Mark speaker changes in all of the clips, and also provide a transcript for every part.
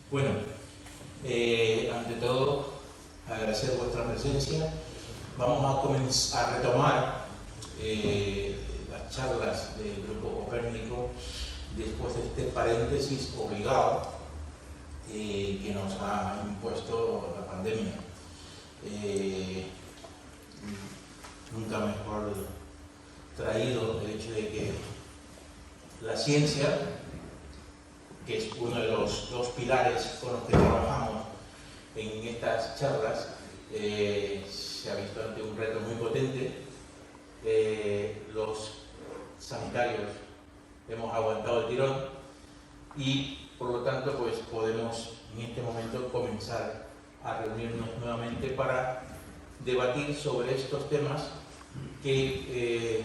Speaker 1: Bueno, ante todo, agradecer vuestra presencia. Vamos a retomar las charlas del Grupo Copérnico después de este paréntesis obligado que nos ha impuesto la pandemia. Nunca mejor traído el hecho de que la ciencia, que es uno de los dos pilares con los que trabajamos en estas charlas, se ha visto ante un reto muy potente. Los sanitarios hemos aguantado el tirón y por lo tanto pues podemos en este momento comenzar a reunirnos nuevamente para debatir sobre estos temas que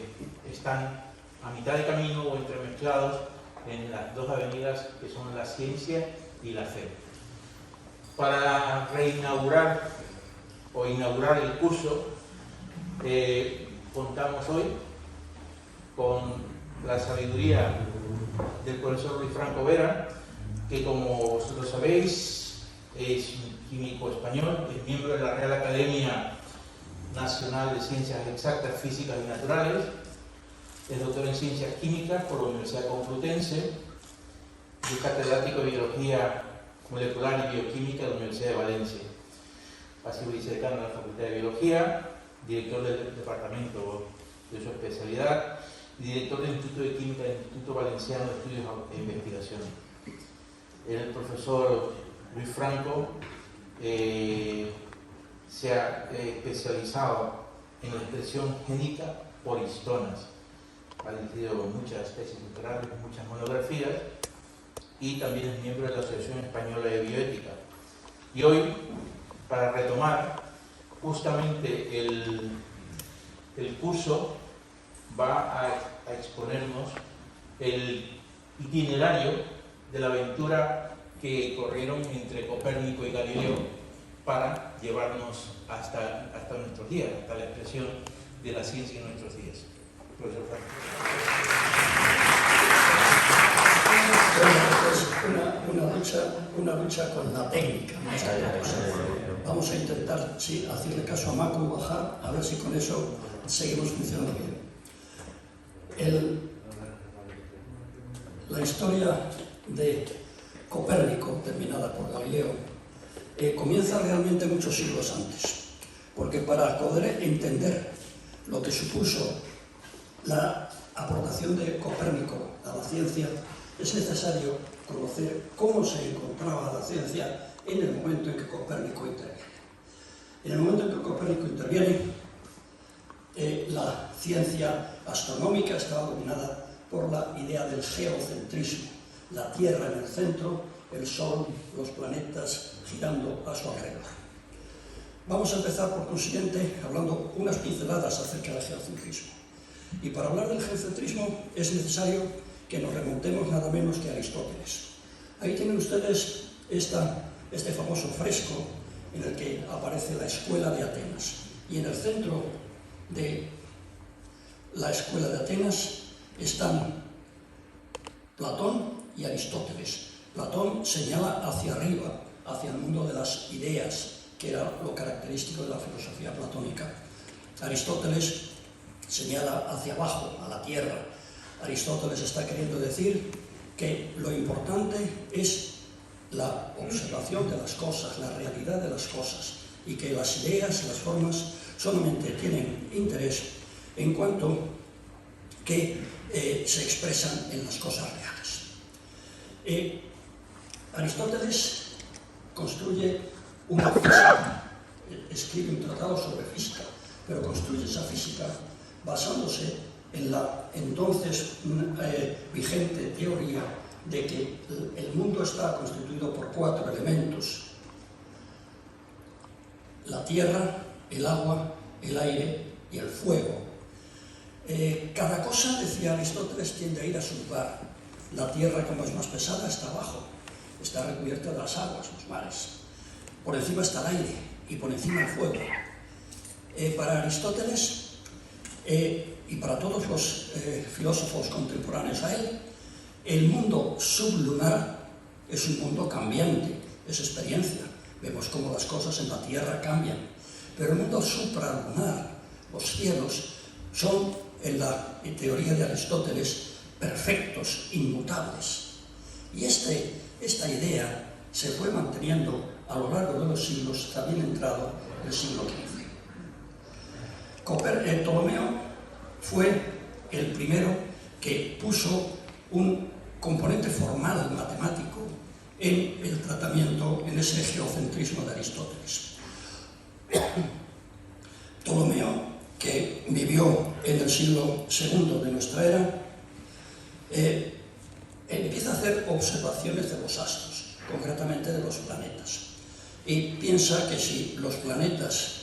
Speaker 1: están a mitad de camino o entremezclados en las dos avenidas que son la ciencia y la fe. Para reinaugurar o inaugurar el curso, contamos hoy con la sabiduría del profesor Luis Franco Vera, que como vosotros sabéis es un químico español, es miembro de la Real Academia Nacional de Ciencias Exactas, Físicas y Naturales, es doctor en Ciencias Químicas por la Universidad Complutense, es catedrático de Biología Molecular y Bioquímica de la Universidad de Valencia, ha sido vicedecano de la Facultad de Biología, director del departamento de su especialidad y director del Instituto de Química del Instituto Valenciano de Estudios e Investigación. El profesor Luis Franco se ha especializado en la expresión génica por histonas. Ha dirigido muchas tesis doctorales, muchas monografías y también es miembro de la Asociación Española de Bioética. Y hoy, para retomar justamente el curso, va a exponernos el itinerario de la aventura que corrieron entre Copérnico y Galileo para llevarnos hasta nuestros días, hasta la expresión de la ciencia en nuestros días. Profesor Franco.
Speaker 2: Una lucha con la técnica, más que otra cosa. Vamos a intentar, sí, hacerle caso a Macu, bajar, a ver si con eso seguimos funcionando bien. La historia de Copérnico, terminada por Galileo, comienza realmente muchos siglos antes, porque para poder entender lo que supuso la aportación de Copérnico a la ciencia, es necesario conocer cómo se encontraba la ciencia en el momento en que Copérnico interviene. En el momento en que Copérnico interviene, la ciencia astronómica estaba dominada por la idea del geocentrismo, la Tierra en el centro, el Sol, los planetas girando a su alrededor. Vamos a empezar, por consiguiente, hablando unas pinceladas acerca del geocentrismo. Y para hablar del geocentrismo es necesario que nos remontemos nada menos que a Aristóteles. Ahí tienen ustedes este famoso fresco en el que aparece la Escuela de Atenas. Y en el centro de la Escuela de Atenas están Platón y Aristóteles. Platón señala hacia arriba, hacia el mundo de las ideas, que era lo característico de la filosofía platónica. Aristóteles señala hacia abajo, a la tierra. Aristóteles está queriendo decir que lo importante es la observación de las cosas, la realidad de las cosas, y que las ideas, las formas, solamente tienen interés en cuanto que se expresan en las cosas reales. Aristóteles construye una física, escribe un tratado sobre física, pero construye esa física basándose en la entonces vigente teoría de que el mundo está constituido por 4 elementos: la tierra, el agua, el aire y el fuego. Cada cosa, decía Aristóteles, tiende a ir a su lugar. La tierra, como es más pesada, está abajo, está recubierta de las aguas, los mares. Por encima está el aire y por encima el fuego. Para Aristóteles y para todos los filósofos contemporáneos a él, el mundo sublunar es un mundo cambiante, es experiencia. Vemos cómo las cosas en la Tierra cambian. Pero el mundo supralunar, los cielos, son, en la teoría de Aristóteles, perfectos, inmutables. Y esta idea se fue manteniendo a lo largo de los siglos, hasta bien entrado el siglo XV. Ptolomeo fue el primero que puso un componente formal matemático en el tratamiento, en ese geocentrismo de Aristóteles. Ptolomeo, que vivió en el siglo II de nuestra era, empieza a hacer observaciones de los astros, concretamente de los planetas, y piensa que si los planetas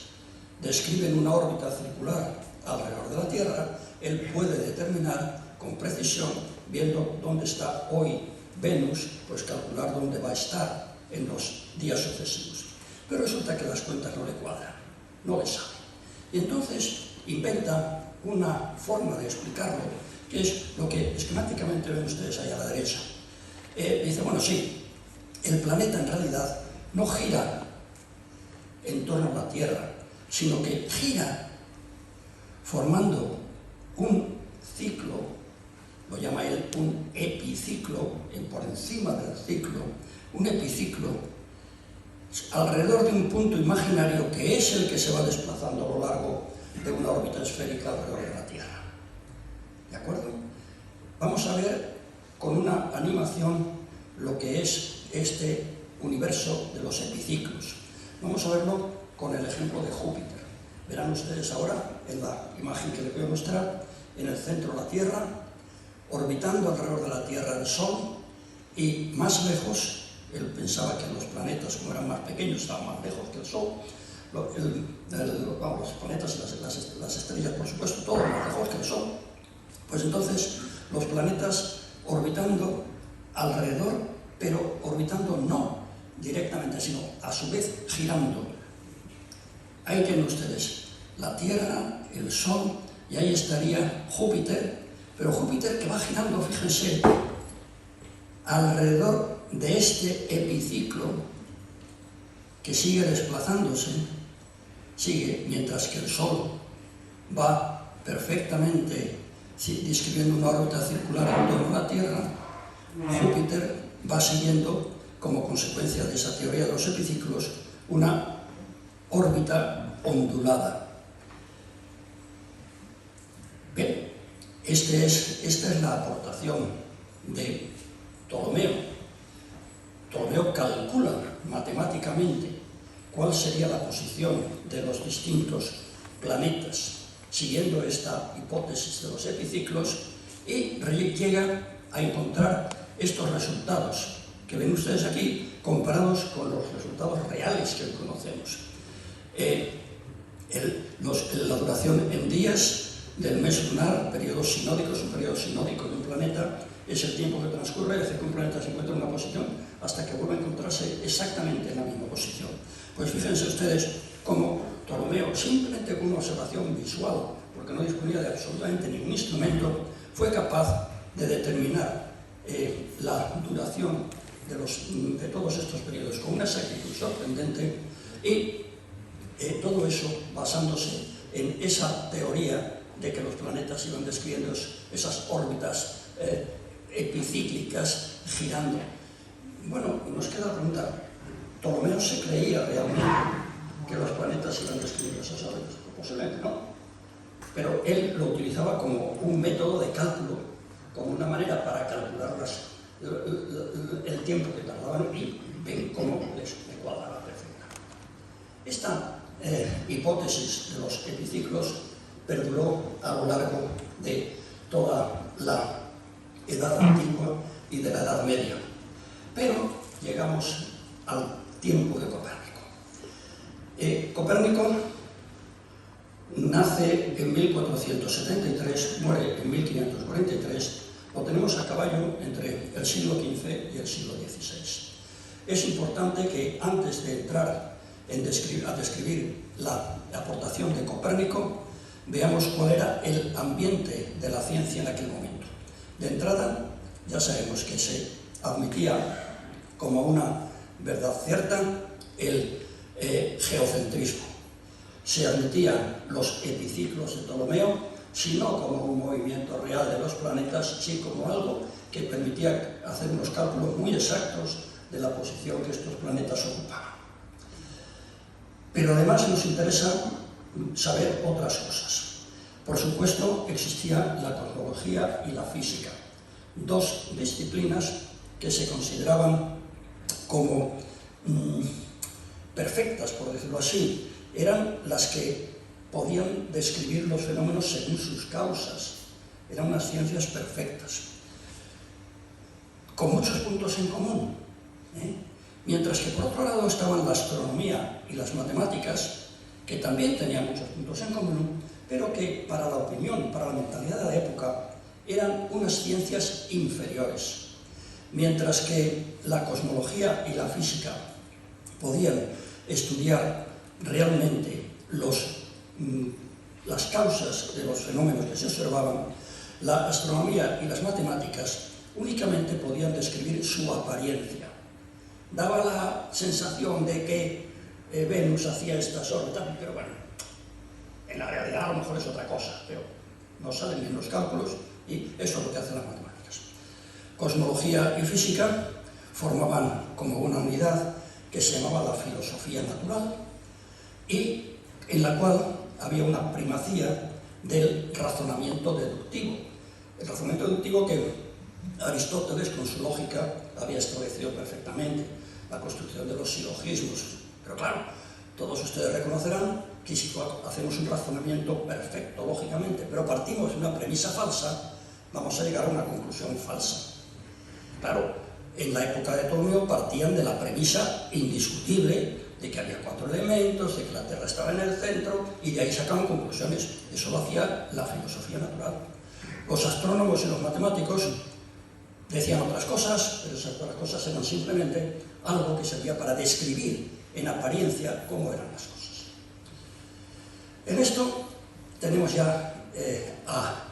Speaker 2: describen una órbita circular alrededor de la Tierra, él puede determinar con precisión, viendo dónde está hoy Venus, pues calcular dónde va a estar en los días sucesivos. Pero resulta que las cuentas no le cuadran, no le sabe. Y entonces inventa una forma de explicarlo, que es lo que esquemáticamente ven ustedes ahí a la derecha. Dice, bueno, sí, el planeta en realidad no gira en torno a la Tierra, sino que gira formando un ciclo, lo llama él un epiciclo, por encima del ciclo, un epiciclo alrededor de un punto imaginario que es el que se va desplazando a lo largo de una órbita esférica alrededor de la Tierra. ¿De acuerdo? Vamos a ver con una animación lo que es este universo de los epiciclos. Vamos a verlo con el ejemplo de Júpiter. Verán ustedes ahora, en la imagen que les voy a mostrar, en el centro la Tierra, orbitando alrededor de la Tierra el Sol, y más lejos, él pensaba que los planetas, como eran más pequeños, estaban más lejos que el Sol, los planetas y las estrellas, por supuesto, todo más lejos que el Sol, pues entonces los planetas orbitando alrededor, pero orbitando no directamente, sino a su vez girando. Ahí tienen ustedes la Tierra, el Sol, y ahí estaría Júpiter, pero Júpiter que va girando, fíjense, alrededor de este epiciclo que sigue desplazándose, sigue, mientras que el Sol va perfectamente describiendo una órbita circular en torno a la Tierra, Júpiter va siguiendo, como consecuencia de esa teoría de los epiciclos, una órbita ondulada. Bien, esta es la aportación de Ptolomeo. Ptolomeo calcula matemáticamente cuál sería la posición de los distintos planetas siguiendo esta hipótesis de los epiciclos y llega a encontrar estos resultados que ven ustedes aquí comparados con los resultados reales que conocemos. La duración en días del mes lunar, periodos sinódicos, un periodo sinódico de un planeta es el tiempo que transcurre desde que un planeta se encuentra en una posición hasta que vuelve a encontrarse exactamente en la misma posición. Pues fíjense ustedes cómo Ptolomeo, simplemente con una observación visual, porque no disponía de absolutamente ningún instrumento, fue capaz de determinar la duración de todos estos periodos con una exactitud sorprendente y todo eso basándose en esa teoría de que los planetas iban describiendo esas órbitas epicíclicas girando. Bueno, nos queda preguntar, ¿Ptolomeo se creía realmente que los planetas iban describiendo esas órbitas? Posiblemente no, pero él lo utilizaba como un método de cálculo, como una manera para calcular el tiempo que tardaban y ven cómo les cuadraba perfecta. Esta hipótesis de los epiciclos perduró a lo largo de toda la Edad Antigua y de la Edad Media. Pero llegamos al tiempo de Copérnico. Copérnico nace en 1473, muere en 1543, lo tenemos a caballo entre el siglo XV y el siglo XVI. Es importante que antes de entrar a describir la aportación de Copérnico, veamos cuál era el ambiente de la ciencia en aquel momento. De entrada, ya sabemos que se admitía como una verdad cierta, el geocentrismo. Se admitían los epiciclos de Ptolomeo, sino como un movimiento real de los planetas, sí como algo que permitía hacer unos cálculos muy exactos de la posición que estos planetas ocupaban. Pero además nos interesa saber otras cosas. Por supuesto, existía la cosmología y la física, dos disciplinas que se consideraban como perfectas, por decirlo así. Eran las que podían describir los fenómenos según sus causas. Eran unas ciencias perfectas, con muchos puntos en común, mientras que por otro lado estaban la astronomía y las matemáticas, que también tenían muchos puntos en común, pero que para la opinión, para la mentalidad de la época, eran unas ciencias inferiores, mientras que la cosmología y la física podían estudiar realmente las causas de los fenómenos que se observaban. La astronomía y las matemáticas únicamente podían describir su apariencia. Daba la sensación de que Venus hacía estas órbitas, pero bueno, en la realidad a lo mejor es otra cosa, pero no salen bien los cálculos y eso es lo que hacen las matemáticas. Cosmología y física formaban como una unidad que se llamaba la filosofía natural y en la cual había una primacía del razonamiento deductivo. El razonamiento deductivo que Aristóteles, con su lógica, había establecido perfectamente, la construcción de los silogismos. Pero claro, todos ustedes reconocerán que si hacemos un razonamiento perfecto, lógicamente, pero partimos de una premisa falsa, vamos a llegar a una conclusión falsa. Claro, en la época de Ptolomeo partían de la premisa indiscutible de que había 4 elementos, de que la Tierra estaba en el centro, y de ahí sacaban conclusiones. Eso lo hacía la filosofía natural. Los astrónomos y los matemáticos decían otras cosas, pero esas otras cosas eran simplemente algo que servía para describir en apariencia cómo eran las cosas. En esto tenemos ya a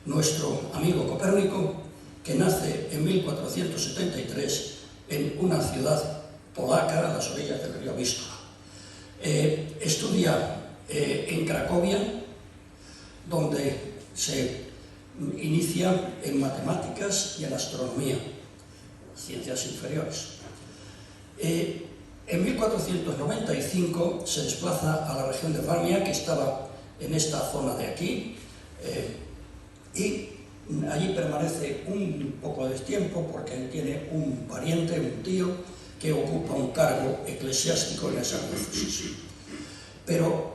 Speaker 2: nuestro amigo Copérnico, que nace en 1473 en una ciudad polaca a las orillas del río Vístula. Estudia en Cracovia, donde se inicia en matemáticas y en astronomía, ciencias inferiores. En 1495 se desplaza a la región de Varmia, que estaba en esta zona de aquí, y allí permanece un poco de tiempo porque él tiene un pariente, un tío, que ocupa un cargo eclesiástico en esa diócesis. Pero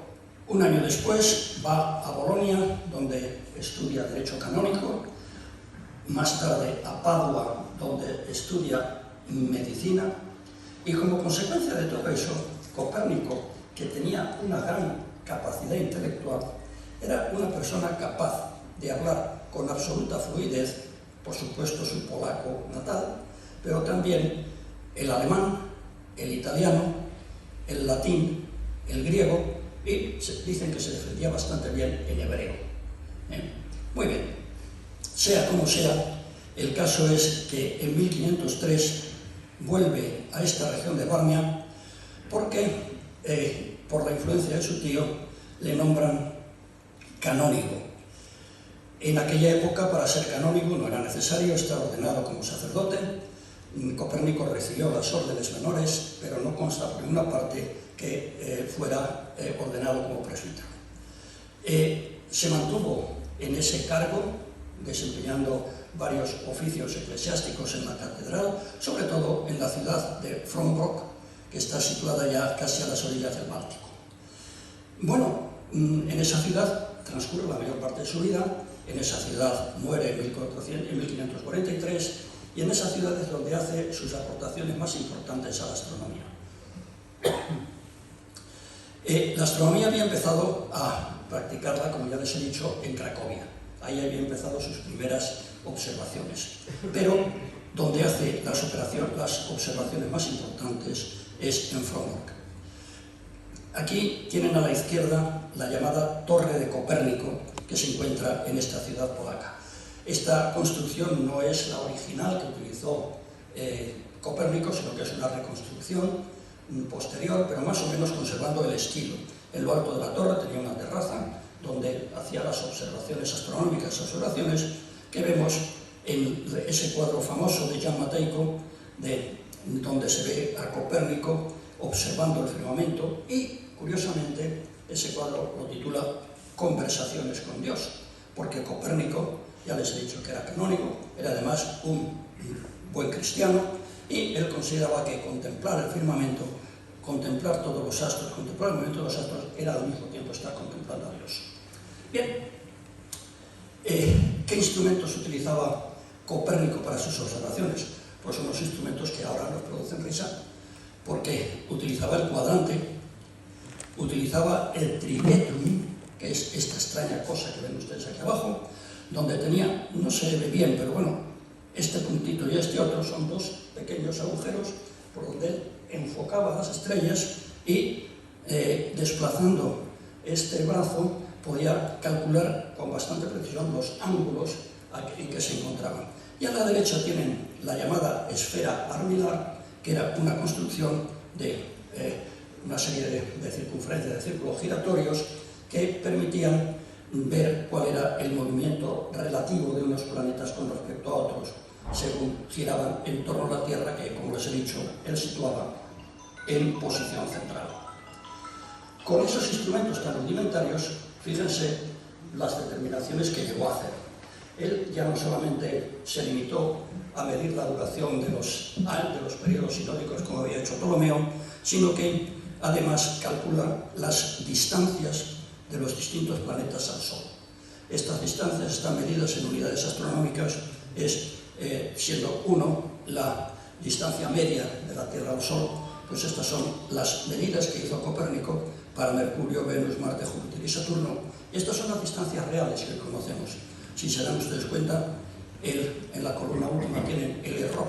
Speaker 2: un año después va a Bolonia, donde estudia Derecho Canónico, más tarde a Padua, donde estudia Medicina, y como consecuencia de todo eso, Copérnico, que tenía una gran capacidad intelectual, era una persona capaz de hablar con absoluta fluidez, por supuesto su polaco natal, pero también el alemán, el italiano, el latín, el griego, y dicen que se defendía bastante bien en hebreo. Muy bien, sea como sea, el caso es que en 1503 vuelve a esta región de Varmia porque, por la influencia de su tío, le nombran canónigo. En aquella época, para ser canónigo no era necesario estar ordenado como sacerdote. Copérnico recibió las órdenes menores, pero no consta por ninguna parte que fuera ordenado como presbítero. Se mantuvo en ese cargo, desempeñando varios oficios eclesiásticos en la catedral, sobre todo en la ciudad de Frombork, que está situada ya casi a las orillas del Báltico. Bueno, en esa ciudad transcurre la mayor parte de su vida, en esa ciudad muere en 1543, y en esa ciudad es donde hace sus aportaciones más importantes a la astronomía. La astronomía había empezado a practicarla, como ya les he dicho, en Cracovia. Ahí había empezado sus primeras observaciones. Pero donde hace las observaciones más importantes es en Frombork. Aquí tienen a la izquierda la llamada Torre de Copérnico, que se encuentra en esta ciudad polaca. Esta construcción no es la original que utilizó Copérnico, sino que es una reconstrucción posterior, pero más o menos conservando el estilo. En lo alto de la torre tenía una terraza donde hacía las observaciones astronómicas, observaciones que vemos en ese cuadro famoso de Jan Matejko, donde se ve a Copérnico observando el firmamento, y, curiosamente, ese cuadro lo titula Conversaciones con Dios, porque Copérnico, ya les he dicho que era canónigo, era además un buen cristiano, y él consideraba que contemplar el firmamento, contemplar todos los astros, contemplar el movimiento de los astros, era al mismo tiempo estar contemplando a Dios. Bien, ¿qué instrumentos utilizaba Copérnico para sus observaciones? Pues unos instrumentos que ahora nos producen risa, porque utilizaba el cuadrante, utilizaba el trimetrum, que es esta extraña cosa que ven ustedes aquí abajo, donde tenía, no se ve bien, pero bueno, este puntito y este otro son dos pequeños agujeros por donde él enfocaba las estrellas y desplazando este brazo podía calcular con bastante precisión los ángulos en que se encontraban. Y a la derecha tienen la llamada esfera armilar, que era una construcción de una serie de circunferencias, de círculos giratorios que permitían ver cuál era el movimiento relativo de unos planetas con respecto a otros, según giraban en torno a la Tierra, que, como les he dicho, él situaba en posición central. Con esos instrumentos tan rudimentarios, fíjense las determinaciones que llegó a hacer. Él ya no solamente se limitó a medir la duración de los periodos sinódicos, como había hecho Ptolomeo, sino que además calcula las distancias de los distintos planetas al Sol. Estas distancias están medidas en unidades astronómicas, siendo 1 la distancia media de la Tierra al Sol, pues estas son las medidas que hizo Copérnico para Mercurio, Venus, Marte, Júpiter y Saturno. Y estas son las distancias reales que conocemos. Si se dan ustedes cuenta, en la columna última tienen el error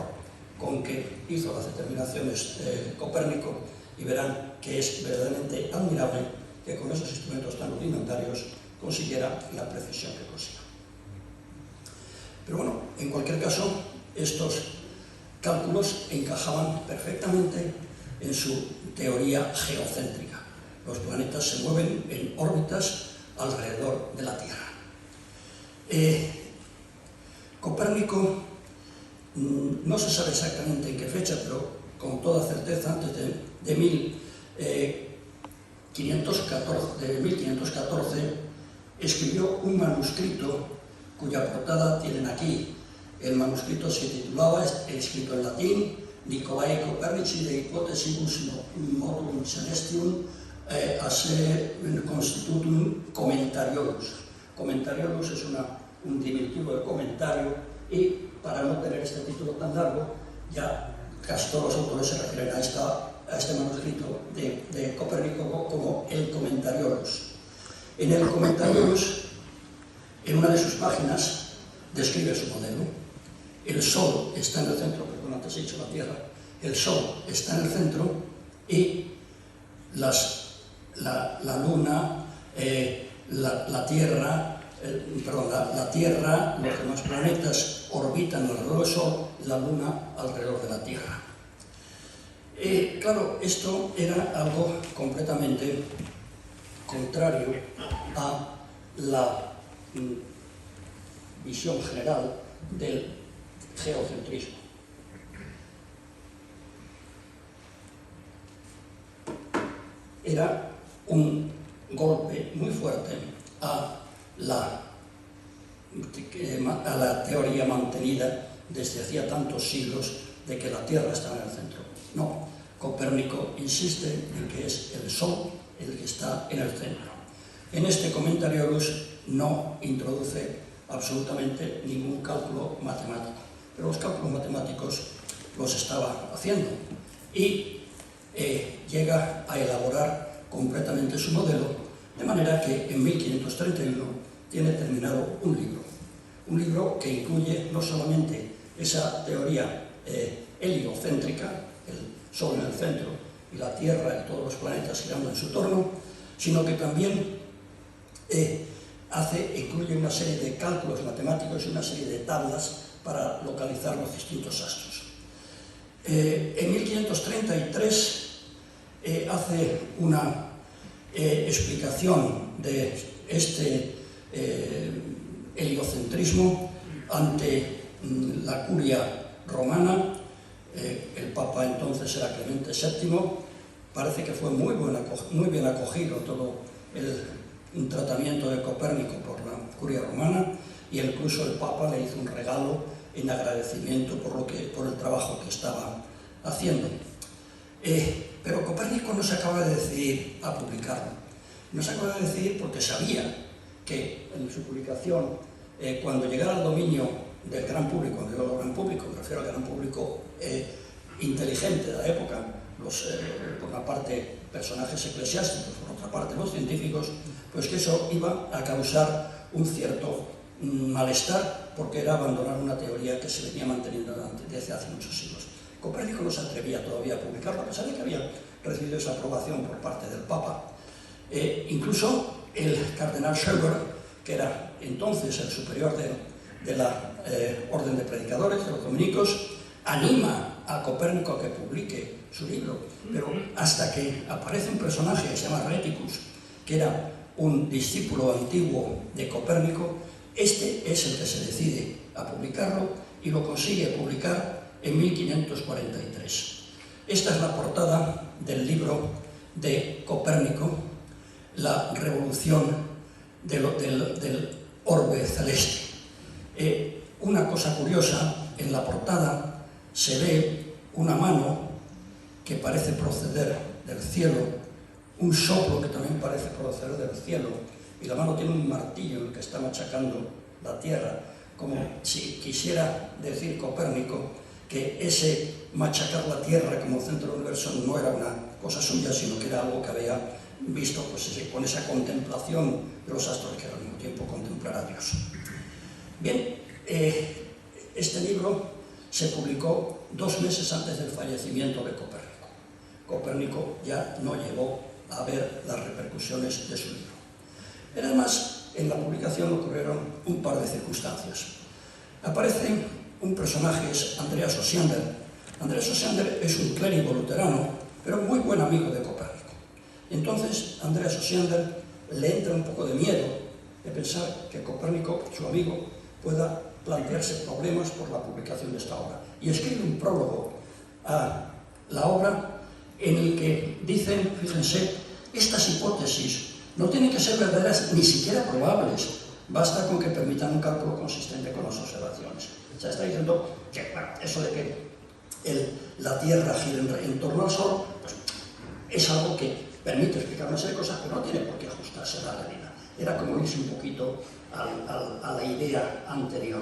Speaker 2: con que hizo las determinaciones Copérnico, y verán que es verdaderamente admirable que con esos instrumentos tan rudimentarios consiguiera la precisión que consiguió. Pero bueno, en cualquier caso, estos cálculos encajaban perfectamente en su teoría geocéntrica. Los planetas se mueven en órbitas alrededor de la Tierra. Copérnico no se sabe exactamente en qué fecha, pero con toda certeza antes de 1514 escribió un manuscrito cuya portada tienen aquí. El manuscrito se titulaba, escrito en latín, Nicolae Copernici de hypothesibus modulum celestium ase constitutum commentariolus. Commentariolus es un diminutivo de comentario, y para no tener este título tan largo, ya casi todos los autores se refieren a este manuscrito de Copérnico como el Commentariolus. En el Commentariolus, en una de sus páginas, describe su modelo. El Sol está en el centro, perdón, antes he dicho la Tierra. El Sol está en el centro y la Luna, la Tierra, los demás planetas orbitan alrededor del Sol, la Luna alrededor de la Tierra. Claro, esto era algo completamente contrario a la visión general del geocentrismo. Era un golpe muy fuerte a la teoría mantenida desde hacía tantos siglos de que la Tierra estaba en el centro. No, Copérnico insiste en que es el Sol el que está en el centro. En este Commentariolus no introduce absolutamente ningún cálculo matemático, pero los cálculos matemáticos los estaba haciendo, y llega a elaborar completamente su modelo, de manera que en 1531 tiene terminado un libro que incluye no solamente esa teoría heliocéntrica, el Sol en el centro y la Tierra y todos los planetas girando en su torno, sino que también incluye una serie de cálculos matemáticos y una serie de tablas para localizar los distintos astros. En 1533 hace una explicación de este heliocentrismo ante la curia romana. El Papa entonces era Clemente VII. Parece que fue muy bien acogido todo el tratamiento de Copérnico por la curia romana, y incluso el Papa le hizo un regalo en agradecimiento por el trabajo que estaba haciendo. Pero Copérnico no se acaba de decidir a publicarlo. No se acaba de decidir porque sabía que en su publicación, cuando llegara al dominio del gran público, cuando digo gran público, me refiero al gran público inteligente de la época, por una parte personajes eclesiásticos, por otra parte los científicos, pues que eso iba a causar un cierto malestar, porque era abandonar una teoría que se venía manteniendo desde hace muchos siglos. Copérnico no se atrevía todavía a publicarlo, a pesar de que había recibido esa aprobación por parte del Papa. Incluso el cardenal Schöber, que era entonces el superior de la orden de predicadores, de los dominicos, anima a Copérnico a que publique su libro, pero hasta que aparece un personaje que se llama Reticus, que era un discípulo antiguo de Copérnico, este es el que se decide a publicarlo y lo consigue publicar en 1543. Esta es la portada del libro de Copérnico, La revolución del orbe celeste. Una cosa curiosa, en la portada se ve una mano que parece proceder del cielo, un soplo que también parece proceder del cielo, y la mano tiene un martillo en el que está machacando la tierra, como si quisiera decir Copérnico que ese machacar la tierra como centro del universo no era una cosa suya, sino que era algo que había visto pues, con esa contemplación de los astros, que al mismo tiempo contemplar a Dios. Bien, este libro se publicó 2 meses antes del fallecimiento de Copérnico. Copérnico ya no llegó a ver las repercusiones de su libro. Pero además, en la publicación ocurrieron un par de circunstancias. Aparece un personaje, es Andreas Osiander. Andreas Osiander es un clérigo luterano, pero muy buen amigo de Copérnico. Entonces, Andreas Osiander le entra un poco de miedo de pensar que Copérnico, su amigo, pueda plantearse problemas por la publicación de esta obra. Y escribe un prólogo a la obra en el que dicen, fíjense, estas hipótesis no tienen que ser verdaderas ni siquiera probables, basta con que permitan un cálculo consistente con las observaciones. O sea, está diciendo que bueno, eso de que la Tierra gira en torno al Sol, pues, es algo que permite explicar una serie de cosas, pero no tiene por qué ajustarse a la realidad. Era como irse un poquito a la idea anterior.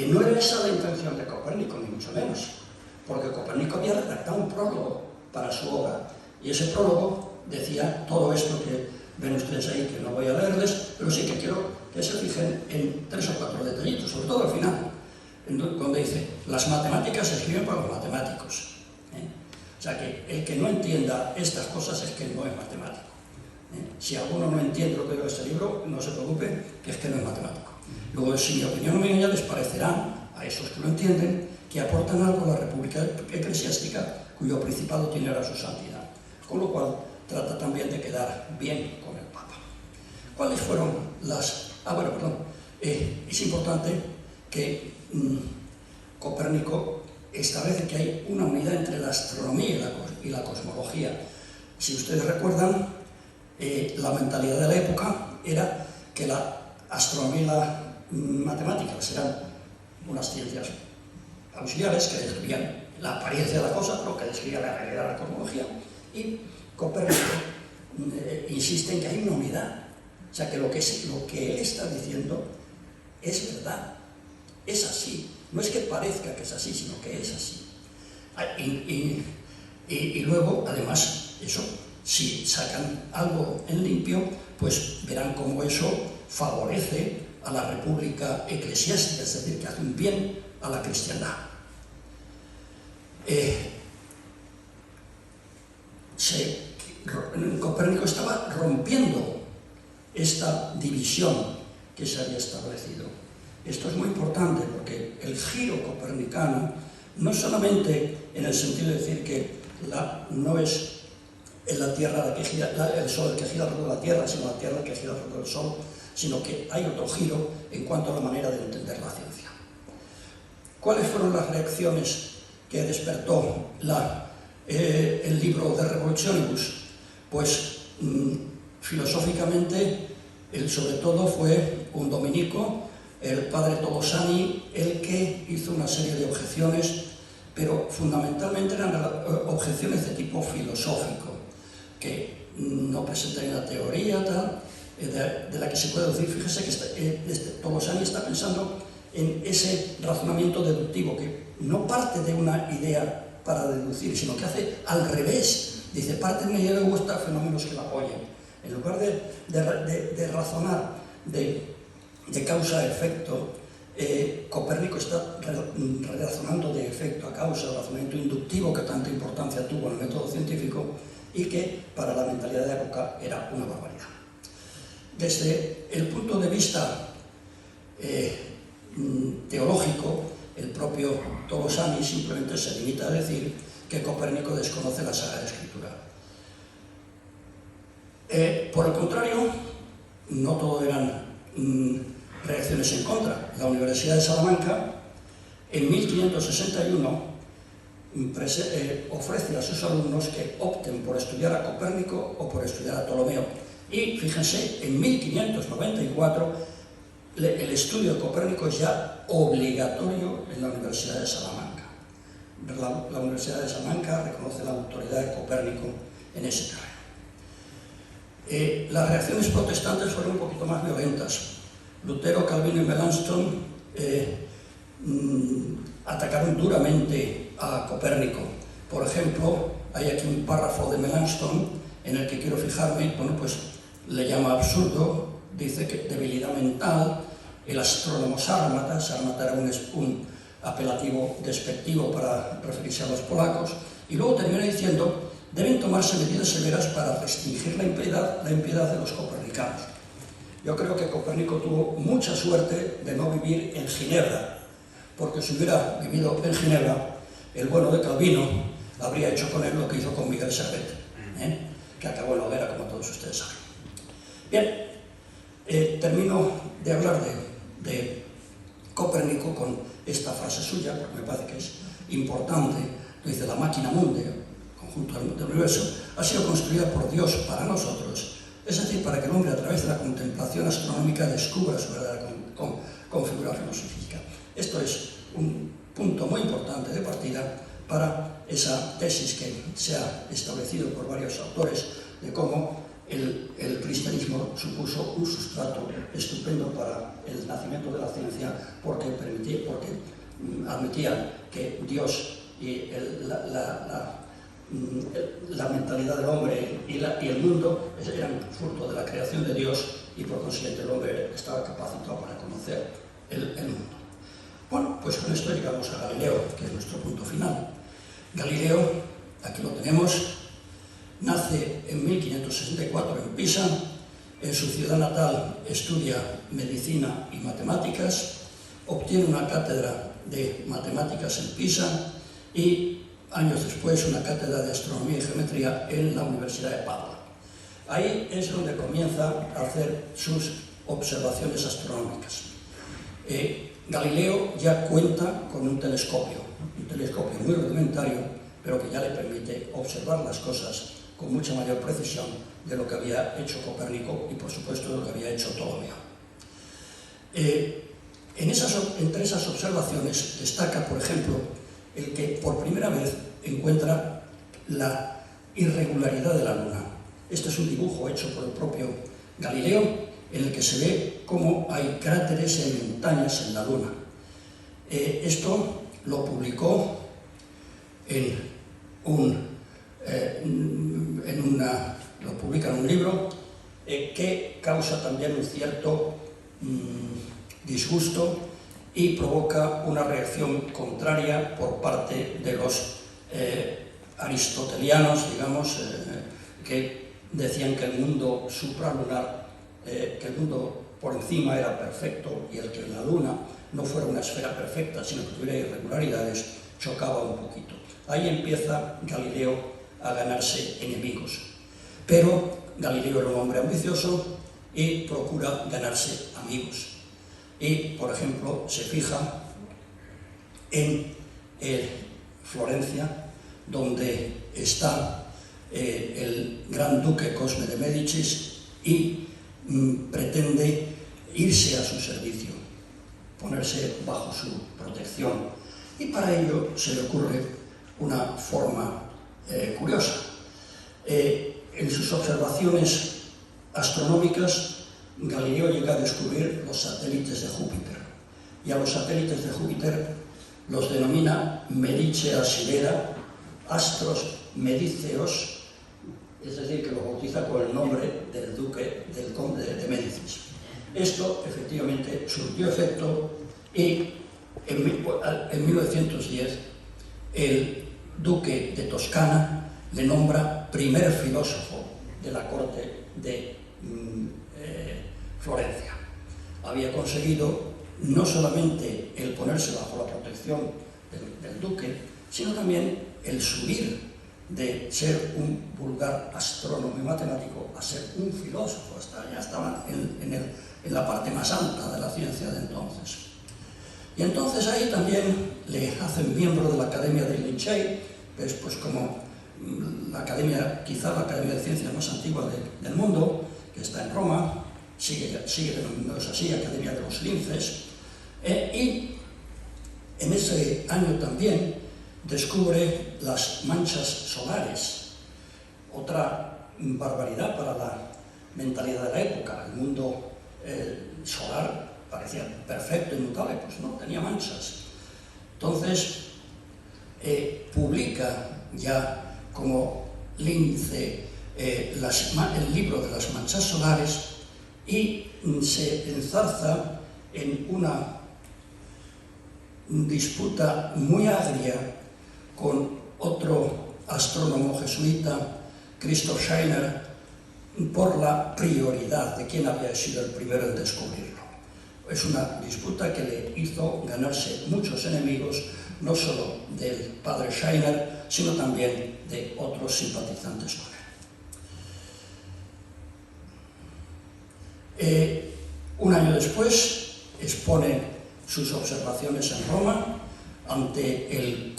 Speaker 2: No era esa la intención de Copérnico, ni mucho menos, porque Copérnico había redactado un prólogo para su obra, y ese prólogo decía todo esto que ven ustedes ahí, que no voy a leerles, pero sí que quiero que se fijen en 3 o 4 detallitos, sobre todo al final, donde dice, las matemáticas se escriben para los matemáticos. O sea, que el que no entienda estas cosas es que no es matemático. Si alguno no entiende lo que digo de este libro, no se preocupe, que es que no es matemático. Luego, si mi opinión no me engaña, les parecerá a esos que lo entienden que aportan algo a la república eclesiástica cuyo principado tiene ahora su santidad. Con lo cual, trata también de quedar bien con el Papa. ¿Cuáles fueron las...? Bueno, perdón. Es importante que Copérnico establece que hay una unidad entre la astronomía y la cosmología. Si ustedes recuerdan, la mentalidad de la época era que la astronomía y la matemática eran unas ciencias auxiliares que describían la apariencia de la cosa, lo que describía la realidad de la cosmología, y Copérnico insiste en que hay una unidad, o sea que lo que él está diciendo es verdad, es así, no es que parezca que es así, sino que es así. Y luego, además, eso, si sacan algo en limpio, pues verán cómo eso favorece a la república eclesiástica, es decir, que hace un bien a la cristiandad. Copérnico estaba rompiendo esta división que se había establecido. Esto es muy importante porque el giro copernicano no solamente en el sentido de decir que no es la Tierra el Sol el que gira alrededor de la Tierra, sino la Tierra el que gira alrededor del Sol, sino que hay otro giro en cuanto a la manera de entender la ciencia. ¿Cuáles fueron las reacciones que despertó el libro de Revolutionibus? Pues filosóficamente, sobre todo fue un dominico, el padre Tolosani, el que hizo una serie de objeciones, pero fundamentalmente eran objeciones de tipo filosófico, que no presentan una teoría tal, de la que se puede decir, fíjese que Tolosani está pensando en ese razonamiento deductivo, que no parte de una idea para deducir, sino que hace al revés. Dice, parte de una idea y luego busca fenómenos que la apoyen. En lugar de razonar de causa a efecto, Copérnico está razonando de efecto a causa, el razonamiento inductivo que tanta importancia tuvo en el método científico y que para la mentalidad de la época era una barbaridad. Desde el punto de vista teológico, el propio Tolosani simplemente se limita a decir que Copérnico desconoce la Sagrada Escritura. Por el contrario, no todo eran reacciones en contra. La Universidad de Salamanca, en 1561, ofrece a sus alumnos que opten por estudiar a Copérnico o por estudiar a Ptolomeo. Y fíjense, en 1594 el estudio de Copérnico es ya obligatorio en la Universidad de Salamanca. La Universidad de Salamanca reconoce la autoridad de Copérnico en ese terreno. Las reacciones protestantes fueron un poquito más violentas. Lutero, Calvino y Melanchthon atacaron duramente a Copérnico. Por ejemplo, hay aquí un párrafo de Melanchthon en el que quiero fijarme. Bueno, pues le llama absurdo, dice que debilidad mental, el astrónomo sármata era un apelativo despectivo para referirse a los polacos, y luego termina diciendo, deben tomarse medidas severas para restringir la impiedad de los copernicanos. Yo creo que Copérnico tuvo mucha suerte de no vivir en Ginebra, porque si hubiera vivido en Ginebra, el bueno de Calvino habría hecho con él lo que hizo con Miguel Servet, que acabó en la hoguera, como todos ustedes saben. Bien, termino de hablar de Copérnico con esta frase suya, porque me parece que es importante. Dice, la máquina mundi, conjunto del universo, ha sido construida por Dios para nosotros, es decir, para que el hombre a través de la contemplación astronómica descubra su verdadera configuración física. Esto es un punto muy importante de partida para esa tesis que se ha establecido por varios autores de cómo el cristianismo supuso un sustrato estupendo para el nacimiento de la ciencia, porque admitía que Dios y la mentalidad del hombre y el mundo eran fruto de la creación de Dios, y por consiguiente el hombre estaba capacitado para conocer el mundo. Bueno, pues con esto llegamos a Galileo, que es nuestro punto final. Galileo, aquí lo tenemos, nace en 1564 en Pisa. En su ciudad natal estudia medicina y matemáticas, obtiene una cátedra de matemáticas en Pisa y años después una cátedra de astronomía y geometría en la Universidad de Padua. Ahí es donde comienza a hacer sus observaciones astronómicas. Galileo ya cuenta con un telescopio muy rudimentario, pero que ya le permite observar las cosas con mucha mayor precisión de lo que había hecho Copérnico y, por supuesto, de lo que había hecho Ptolomeo. Entre esas observaciones destaca, por ejemplo, el que por primera vez encuentra la irregularidad de la Luna. Este es un dibujo hecho por el propio Galileo, en el que se ve cómo hay cráteres y hay montañas en la Luna. Esto lo publicó lo publica en un libro que causa también un cierto disgusto y provoca una reacción contraria por parte de los aristotelianos, digamos, que decían que el mundo supralunar, que el mundo por encima era perfecto, y el que la Luna no fuera una esfera perfecta, sino que tuviera irregularidades, chocaba un poquito. Ahí empieza Galileo a ganarse enemigos. Pero Galileo era un hombre ambicioso y procura ganarse amigos. Y, por ejemplo, se fija en Florencia, donde está el gran duque Cosme de Médicis y pretende irse a su servicio, ponerse bajo su protección. Y para ello se le ocurre una forma curiosa. En sus observaciones astronómicas, Galileo llega a descubrir los satélites de Júpiter. Y a los satélites de Júpiter los denomina Medicea Sidera, astros medíceos, es decir, que lo bautiza con el nombre del duque, del conde de Médicis. Esto efectivamente surtió efecto y en 1910 el duque de Toscana le nombra primer filósofo de la corte de Florencia. Había conseguido no solamente el ponerse bajo la protección del duque, sino también el subir de ser un vulgar astrónomo y matemático a ser un filósofo. Ya estaban en la parte más alta de la ciencia de entonces. Y entonces ahí también le hacen miembro de la Academia de Lincei, que es pues como quizá la academia de ciencias más antigua del mundo, que está en Roma, sigue denominándose así, Academia de los Linces, y en ese año también descubre las manchas solares, otra barbaridad para la mentalidad de la época. El mundo solar parecía perfecto, inmutable, pues no, tenía manchas. Entonces publica ya como Lince el libro de las manchas solares y se enzarza en una disputa muy agria con otro astrónomo jesuita, Christoph Scheiner, por la prioridad de quién había sido el primero en descubrirlo. Es una disputa que le hizo ganarse muchos enemigos, no solo del padre Scheiner, sino también de otros simpatizantes con él. Un año después expone sus observaciones en Roma ante el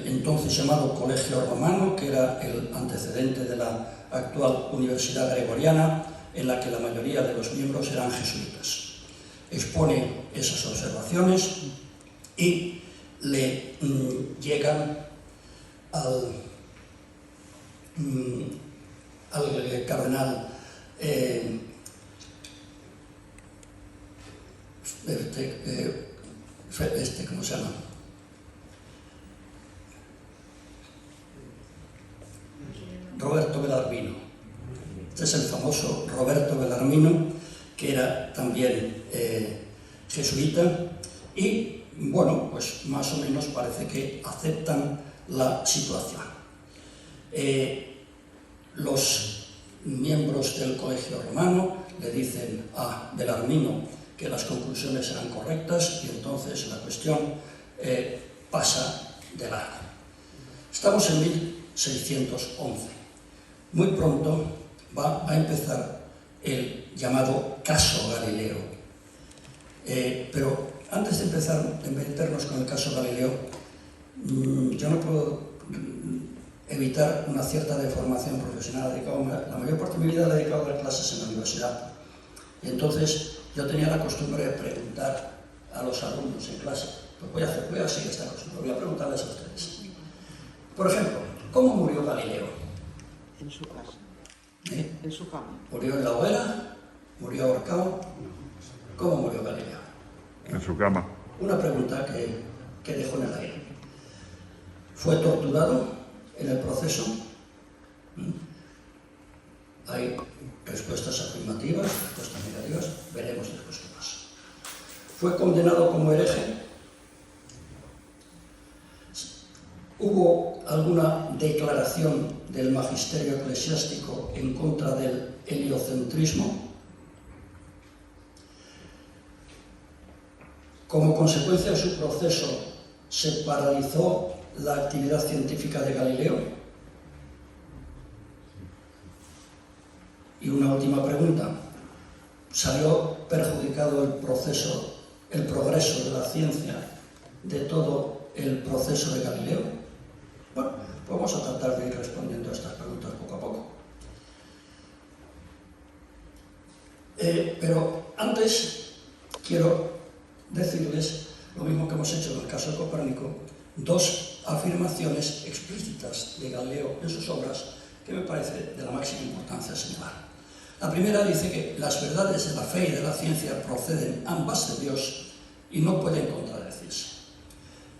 Speaker 2: entonces llamado Colegio Romano, que era el antecedente de la actual Universidad Gregoriana, en la que la mayoría de los miembros eran jesuitas. Expone esas observaciones y le llegan al cardenal ¿cómo se llama? Roberto Bellarmino. Este es el famoso Roberto Bellarmino, que era también jesuita, y bueno, pues más o menos parece que aceptan la situación. Los miembros del Colegio Romano le dicen a Bellarmino que las conclusiones eran correctas y entonces la cuestión pasa de largo. Estamos en 1611. Muy pronto va a empezar el llamado caso Galileo. Pero antes de empezar a meternos con el caso Galileo, yo no puedo evitar una cierta deformación profesional. La mayor parte de mi vida la he dedicado a dar clases en la universidad. Y entonces yo tenía la costumbre de preguntar a los alumnos en clase. Pues voy a seguir esta costumbre, voy a preguntarles a ustedes. Por ejemplo, ¿cómo murió Galileo?
Speaker 3: En su casa. En su cama.
Speaker 2: ¿Murió en la hoguera? ¿Murió ahorcado? ¿Cómo murió Galileo?
Speaker 4: En su cama.
Speaker 2: Una pregunta que dejó en el aire. ¿Fue torturado en el proceso? Hay respuestas afirmativas, respuestas negativas, veremos después qué pasa. ¿Fue condenado como hereje? ¿Hubo alguna declaración del magisterio eclesiástico en contra del heliocentrismo? Como consecuencia de su proceso, se paralizó la actividad científica de Galileo? Y una última pregunta. ¿Salió perjudicado el progreso de la ciencia de todo el proceso de Galileo? Bueno, pues vamos a tratar de ir respondiendo a estas preguntas poco a poco. Pero antes quiero decirles lo mismo que hemos hecho en el caso de Copérnico, dos afirmaciones explícitas de Galileo en sus obras que me parece de la máxima importancia señalar. La primera dice que las verdades de la fe y de la ciencia proceden ambas de Dios y no pueden contradecirse.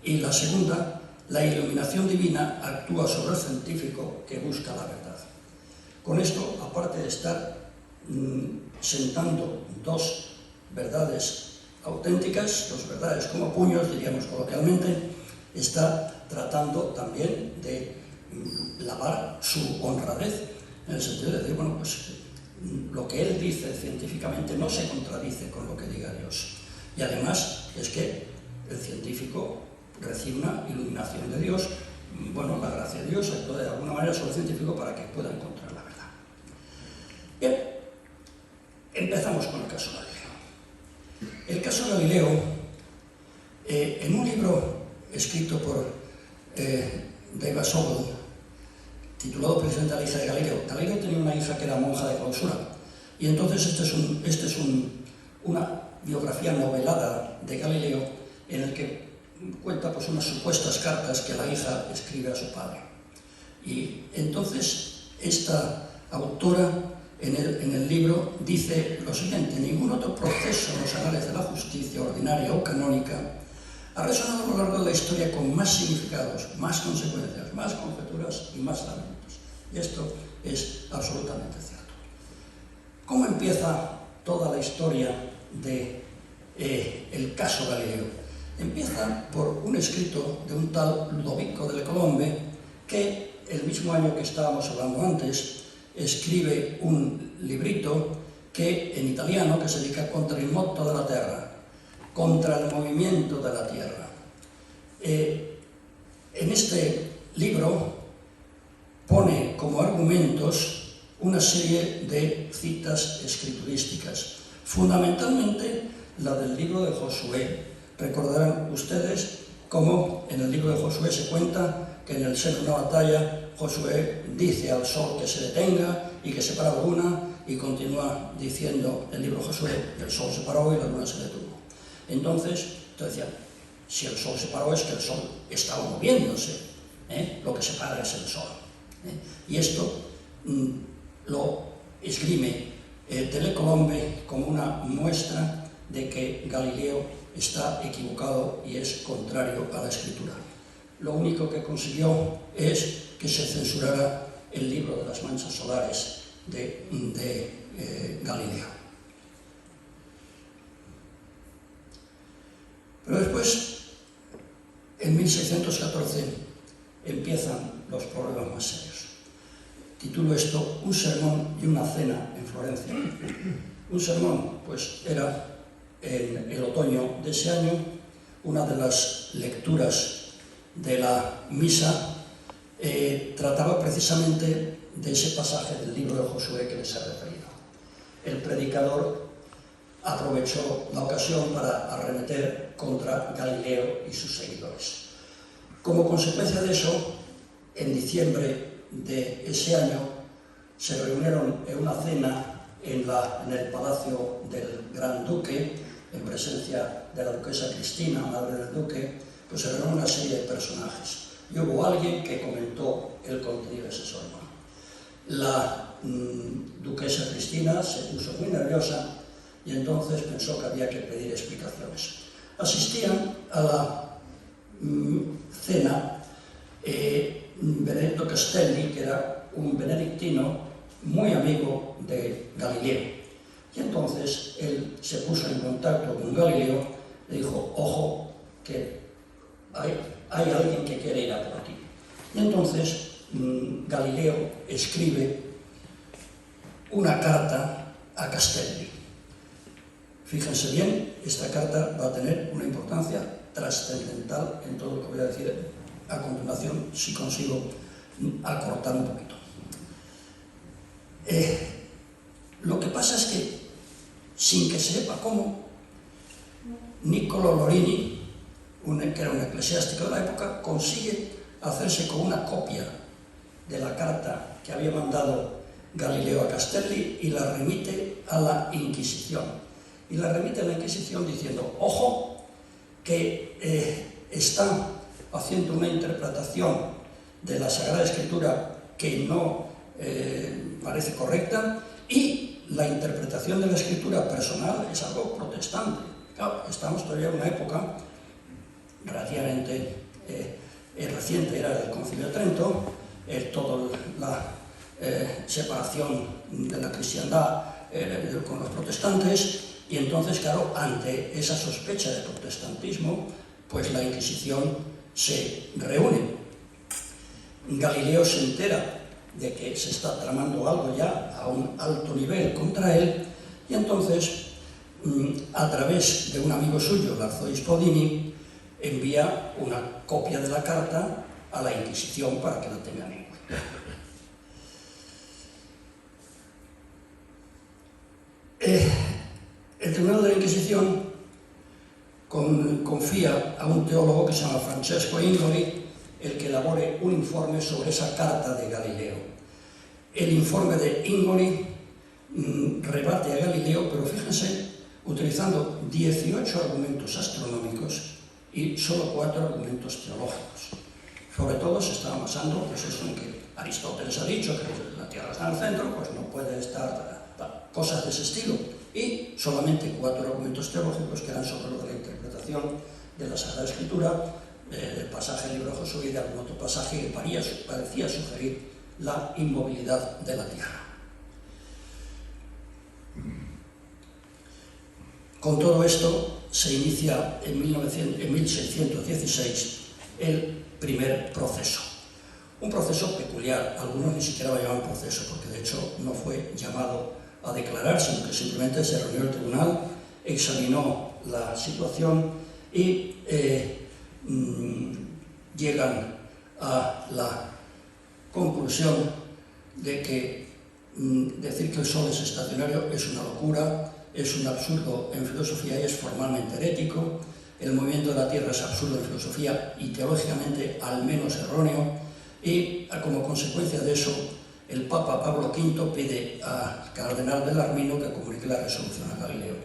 Speaker 2: Y la segunda, la iluminación divina actúa sobre el científico que busca la verdad. Con esto, aparte de estar sentando dos verdades auténticas, dos verdades como puños, diríamos coloquialmente, está tratando también de lavar su honradez, en el sentido de decir, bueno, pues lo que él dice científicamente no se contradice con lo que diga Dios. Y además es que el científico recibe una iluminación de Dios, bueno, la gracia de Dios actúa de alguna manera sobre el científico para que pueda encontrar la verdad. Bien, empezamos con el caso Galileo. El caso Galileo, en un libro escrito por David Sobel, titulado precisamente La hija de Galileo. Galileo tenía una hija que era monja de clausura, y entonces este es una biografía novelada de Galileo en el que cuenta pues unas supuestas cartas que la hija escribe a su padre. Y entonces esta autora en el libro dice lo siguiente: ningún otro proceso en los anales de la justicia ordinaria o canónica ha resonado a lo largo de la historia con más significados, más consecuencias, más conjeturas y más lamentos. Y esto es absolutamente cierto. ¿Cómo empieza toda la historia del caso Galileo? Empieza por un escrito de un tal Ludovico delle Colombe que el mismo año que estábamos hablando antes escribe un librito que en italiano que se dedica contra il moto della terra, contra el movimiento de la Tierra. En este libro pone como argumentos una serie de citas escriturísticas, fundamentalmente la del libro de Josué. Recordarán ustedes cómo en el libro de Josué se cuenta que en el seno de una batalla Josué dice al sol que se detenga y que se para la luna, y continúa diciendo el libro de Josué, el sol se paró y la luna se detuvo. Entonces decía, si el sol se paró es que el sol estaba moviéndose, lo que se para es el sol. Y esto lo esgrime delle Colombe como una muestra de que Galileo está equivocado y es contrario a la escritura. Lo único que consiguió es que se censurara el libro de las manchas solares de Galileo. Pero después, en 1614, empiezan los problemas más serios. Titulo esto Un sermón y una cena en Florencia. Un sermón, pues era en el otoño de ese año, una de las lecturas de la misa trataba precisamente de ese pasaje del libro de Josué que les he referido. El predicador aprovechó la ocasión para arremeter contra Galileo y sus seguidores. Como consecuencia de eso, en diciembre de ese año se reunieron en una cena en el palacio del Gran Duque, en presencia de la duquesa Cristina, madre del duque, pues se reunieron una serie de personajes. Y hubo alguien que comentó el contenido de ese sermón. La duquesa Cristina se puso muy nerviosa y entonces pensó que había que pedir explicaciones. Asistían a la cena Benedetto Castelli, que era un benedictino muy amigo de Galileo. Y entonces él se puso en contacto con Galileo y le dijo, ojo, que hay alguien que quiere ir a por aquí. Y entonces Galileo escribe una carta a Castelli. Fíjense bien, esta carta va a tener una importancia trascendental en todo lo que voy a decir a continuación, si consigo acortar un poquito. Lo que pasa es que, sin que se sepa cómo, Niccolò Lorini, que era un eclesiástico de la época, consigue hacerse con una copia de la carta que había mandado Galileo a Castelli y la remite a la Inquisición. Y la remite a la Inquisición diciendo, ojo, que están haciendo una interpretación de la Sagrada Escritura que no parece correcta, y la interpretación de la Escritura personal es algo protestante. Claro, estamos todavía en una época relativamente reciente, era del Concilio de Trento, toda la separación de la cristiandad con los protestantes, y entonces, claro, ante esa sospecha de protestantismo, pues la Inquisición se reúne. Galileo se entera de que se está tramando algo ya a un alto nivel contra él, y entonces, a través de un amigo suyo, el arzobispo Dini, envía una copia de la carta a la Inquisición para que la tengan en cuenta. El Tribunal de la Inquisición confía a un teólogo que se llama Francesco Ingoli el que elabore un informe sobre esa carta de Galileo. El informe de Ingoli rebate a Galileo, pero fíjense, utilizando 18 argumentos astronómicos y solo 4 argumentos teológicos. Sobre todo se estaba basando, pues eso en que Aristóteles ha dicho que la Tierra está en el centro, pues no puede estar, cosas de ese estilo. Y solamente 4 argumentos teológicos que eran sobre lo de la interpretación de la Sagrada Escritura, del pasaje del libro de Josué y de algún otro pasaje que parecía sugerir la inmovilidad de la Tierra. Con todo esto se inicia en 1616 el primer proceso. Un proceso peculiar, algunos ni siquiera lo llaman proceso, porque de hecho no fue llamado a declarar, sino que simplemente se reunió el tribunal, examinó la situación y llegan a la conclusión de que decir que el Sol es estacionario es una locura, es un absurdo en filosofía y es formalmente herético. El movimiento de la Tierra es absurdo en filosofía y teológicamente al menos erróneo, y como consecuencia de eso el Papa Pablo V pide al cardenal Bellarmino que comunique la resolución a Galileo.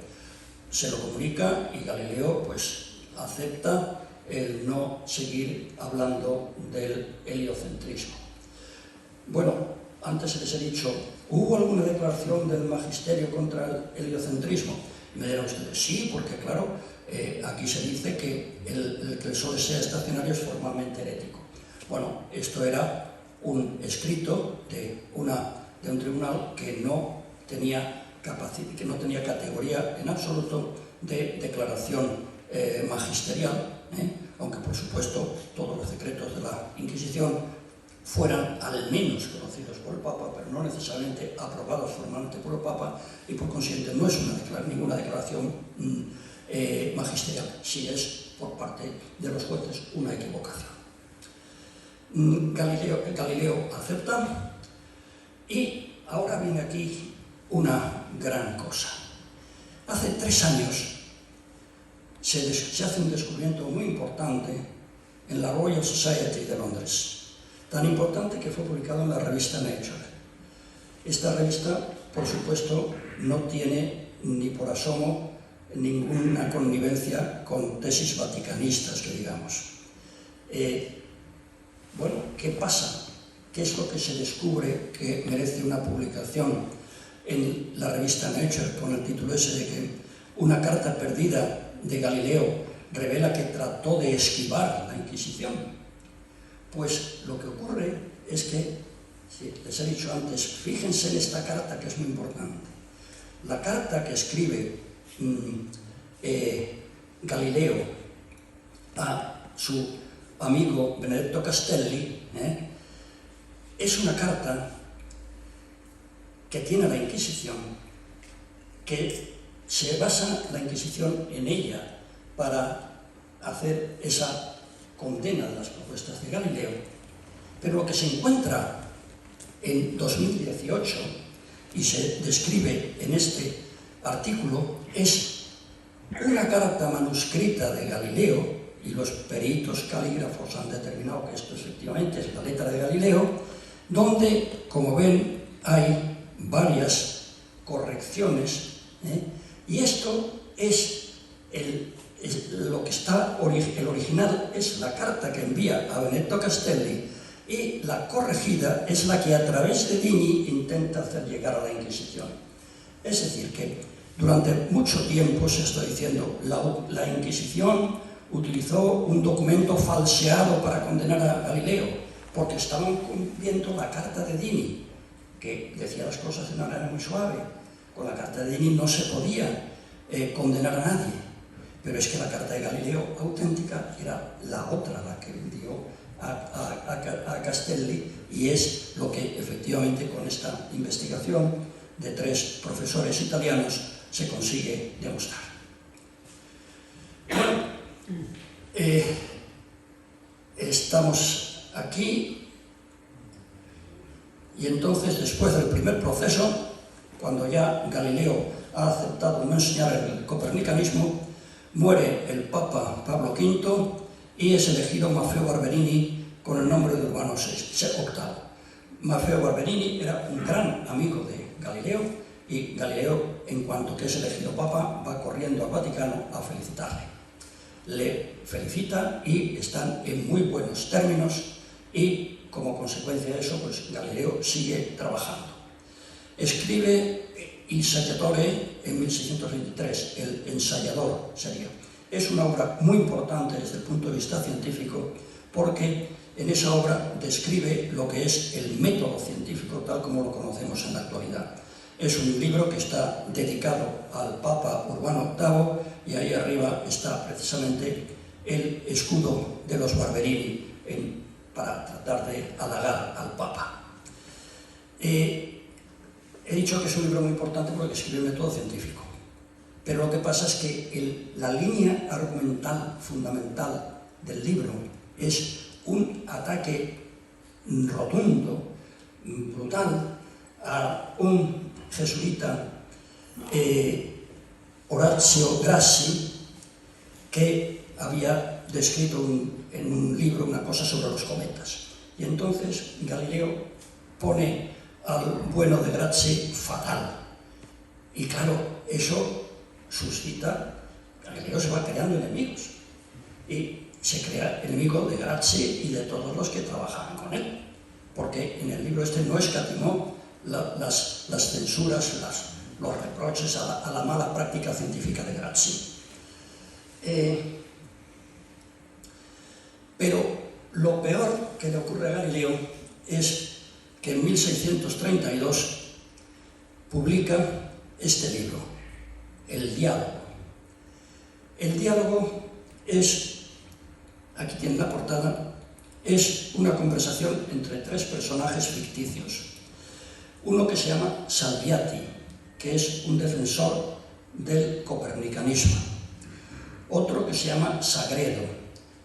Speaker 2: Se lo comunica y Galileo pues acepta el no seguir hablando del heliocentrismo. Bueno, antes les he dicho, ¿hubo alguna declaración del magisterio contra el heliocentrismo? Y me dirán ustedes, sí, porque claro, aquí se dice que el que el Sol sea estacionario es formalmente herético. Bueno, esto era un escrito de un tribunal que no tenía categoría en absoluto de declaración magisterial, aunque por supuesto todos los decretos de la Inquisición fueran al menos conocidos por el Papa, pero no necesariamente aprobados formalmente por el Papa, y por consiguiente no es ninguna declaración magisterial, si es por parte de los jueces una equivocación. Galileo acepta, y ahora viene aquí una gran cosa. Hace 3 años se hace un descubrimiento muy importante en la Royal Society de Londres, tan importante que fue publicado en la revista Nature. Esta revista, por supuesto, no tiene ni por asomo ninguna connivencia con tesis vaticanistas, que digamos. Bueno, ¿qué pasa? ¿Qué es lo que se descubre que merece una publicación en la revista Nature con el título ese de que una carta perdida de Galileo revela que trató de esquivar la Inquisición? Pues lo que ocurre es que, les he dicho antes, fíjense en esta carta que es muy importante. La carta que escribe Galileo a su amigo Benedetto Castelli es una carta que tiene la Inquisición, que se basa la Inquisición en ella para hacer esa condena de las propuestas de Galileo, pero lo que se encuentra en 2018 y se describe en este artículo es una carta manuscrita de Galileo, y los peritos calígrafos han determinado que esto efectivamente es la letra de Galileo, donde, como ven, hay varias correcciones, y esto es lo que está, el original es la carta que envía a Benedetto Castelli, y la corregida es la que a través de Dini intenta hacer llegar a la Inquisición. Es decir, que durante mucho tiempo se está diciendo la Inquisición utilizó un documento falseado para condenar a Galileo, porque estaban cumpliendo la carta de Dini, que decía las cosas de una manera muy suave. Con la carta de Dini no se podía condenar a nadie, pero es que la carta de Galileo auténtica era la otra, la que envió a Castelli, y es lo que efectivamente con esta investigación de 3 profesores italianos se consigue demostrar. Bueno, estamos aquí, y entonces después del primer proceso, cuando ya Galileo ha aceptado no enseñar el copernicanismo, muere el Papa Pablo V y es elegido Maffeo Barberini con el nombre de Urbano VIII. Maffeo Barberini era un gran amigo de Galileo, y Galileo, en cuanto que es elegido Papa, va corriendo al Vaticano a felicitarle. Le felicita y están en muy buenos términos, y como consecuencia de eso, pues Galileo sigue trabajando. Escribe Il Saggiatore en 1623, el ensayador sería. Es una obra muy importante desde el punto de vista científico, porque en esa obra describe lo que es el método científico tal como lo conocemos en la actualidad. Es un libro que está dedicado al Papa Urbano VIII, y ahí arriba está precisamente el escudo de los Barberini para tratar de halagar al Papa. He dicho que es un libro muy importante porque escribe el método científico, pero lo que pasa es que la línea argumental fundamental del libro es un ataque rotundo, brutal, a un jesuita, Orazio Grassi, que había descrito en un libro una cosa sobre los cometas. Y entonces Galileo pone al bueno de Grassi fatal. Y claro, eso suscita, Galileo se va creando enemigos, y se crea enemigo de Grassi y de todos los que trabajaban con él, porque en el libro este no escatimó las censuras, los reproches a la mala práctica científica de Grassi. Pero lo peor que le ocurre a Galileo es que en 1632 publica este libro, El Diálogo. El Diálogo es, aquí tiene la portada, es una conversación entre 3 personajes ficticios. Uno que se llama Salviati, que es un defensor del copernicanismo. Otro que se llama Sagredo,